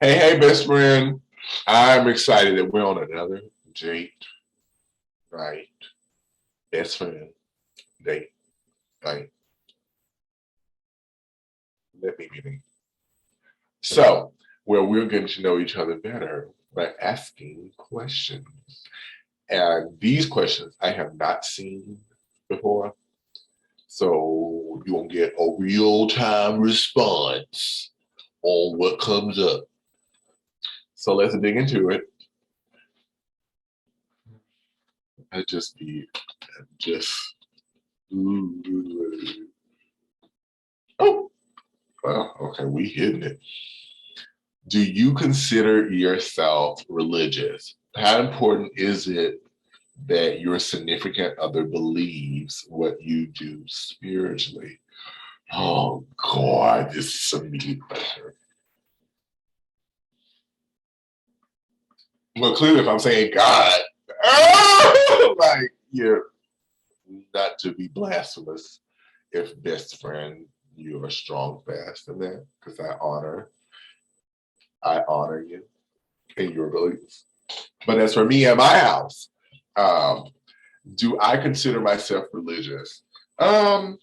Hey, best friend. I'm excited that we're on another date, right? Best friend date, right? Let me be me. So, where we're getting to know each other better by asking questions. And these questions I have not seen before. So, you'll get a real time response on what comes up. So, let's dig into it. I just, ooh. Oh, well, okay, we hitting it. Do you consider yourself religious? How important is it that your significant other believes what you do spiritually? Oh God, this is some meaty pressure. Well, clearly, if I'm saying God, like you're not to be blasphemous. If best friend, you're a strong fast in that because I honor you in your beliefs. But as for me and my house, um, do I consider myself religious? Um,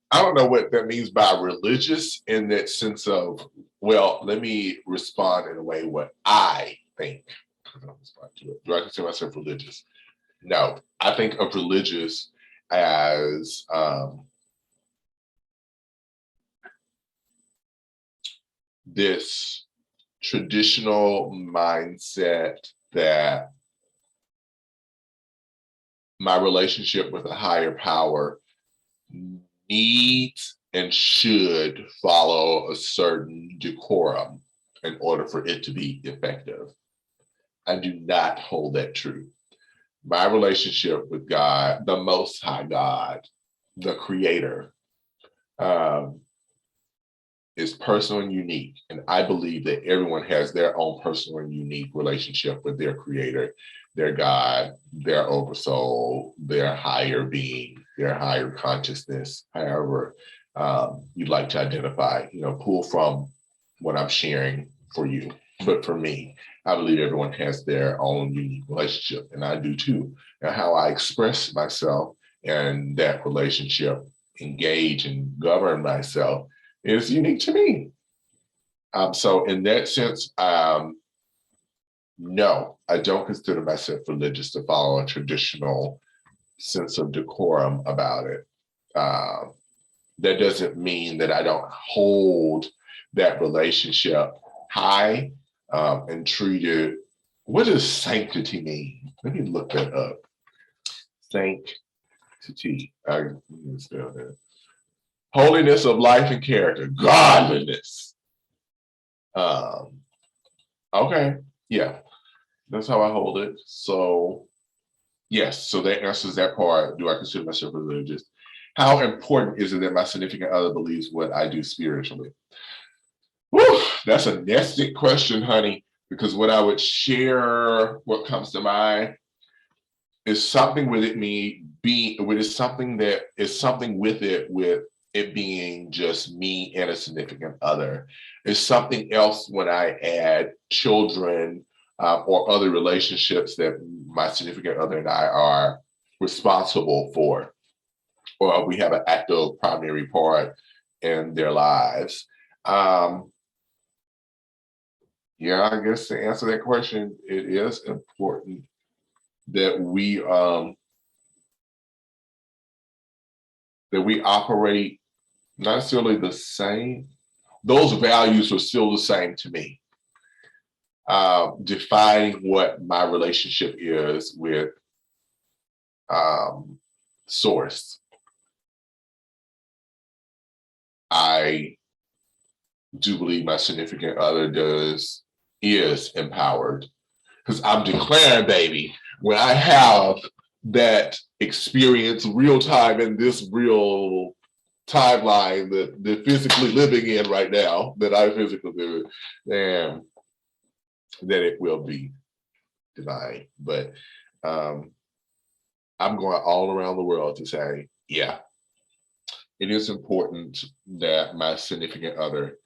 I don't know what that means by religious in that sense of, well, let me respond in a way what I think. Do I consider myself religious? No, I think of religious as this traditional mindset that my relationship with a higher power needs and should follow a certain decorum in order for it to be effective. I do not hold that true. My relationship with God, the Most High God, the Creator, um, is personal and unique. And I believe that everyone has their own personal and unique relationship with their Creator, their God, their oversoul, their higher being, their higher consciousness, however you'd like to identify, pull from what I'm sharing for you. But for me, I believe everyone has their own unique relationship, and I do too. And how I express myself and that relationship, engage and govern myself is unique to me. So in that sense, no, I don't consider myself religious to follow a traditional sense of decorum about it. Um, that doesn't mean that I don't hold that relationship high and treat it. What does sanctity mean? Let me look that up. Sanctity. I spell that. Holiness of life and character, godliness. Um, okay, yeah, that's how I hold it. So yes, so that answers that part. Do I consider myself religious? How important is it that my significant other believes what I do spiritually? Whew, that's a nested question, honey, because what I would share, what comes to mind, is something with it me being with it something that is something with it being just me and a significant other. It's something else when I add children or other relationships that my significant other and I are responsible for, or we have an active primary part in their lives. Um, yeah, I guess to answer that question, it is important that we operate not necessarily the same. Those values are still the same to me. Defining what my relationship is with um, source. I do believe my significant other is empowered because I'm declaring, baby, when I have that experience real time in this real timeline that they're physically living in right now, that I physically live in, and that it will be divine. But um, I'm going all around the world to say, yeah, it is important that my significant other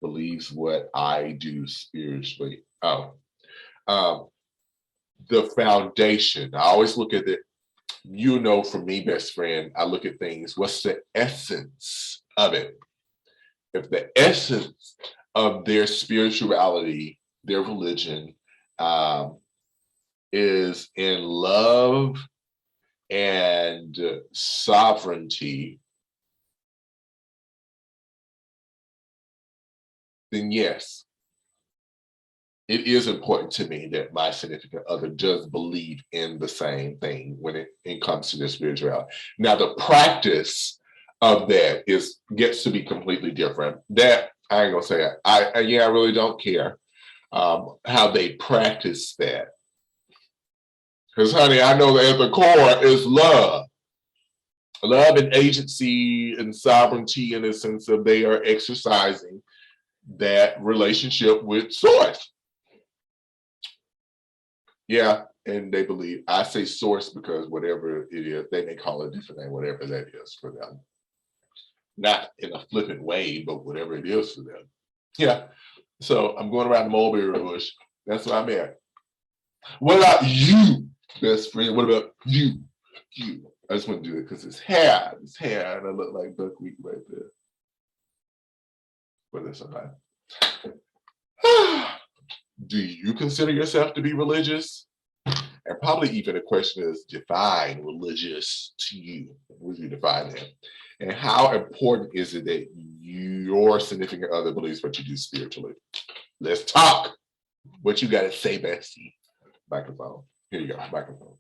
believes what I do spiritually. Oh, um, the foundation. I always look at it, for me, best friend, I look at things, what's the essence of it? If the essence of their spirituality, their religion, um, is in love and sovereignty, then yes, it is important to me that my significant other does believe in the same thing when it comes to their spirituality. Now, the practice of that gets to be completely different. That I ain't gonna say it. I really don't care how they practice that. Because, honey, I know that at the core is love. Love and agency and sovereignty in the sense of they are exercising that relationship with source. Yeah, and they believe, I say source because whatever it is, they may call it a different name, whatever that is for them. Not in a flippant way, but whatever it is for them. Yeah. So I'm going around the mulberry bush. That's what I'm at. What about you, best friend? What about you? You. I just want to do it because it's hair, and I look like buckwheat right there. But it's okay. Do you consider yourself to be religious? And probably even the question is, define religious to you. What do you define that? And how important is it that your significant other believes what you do spiritually? Let's talk. What you got to say, bestie? Microphone. Here you go, microphone.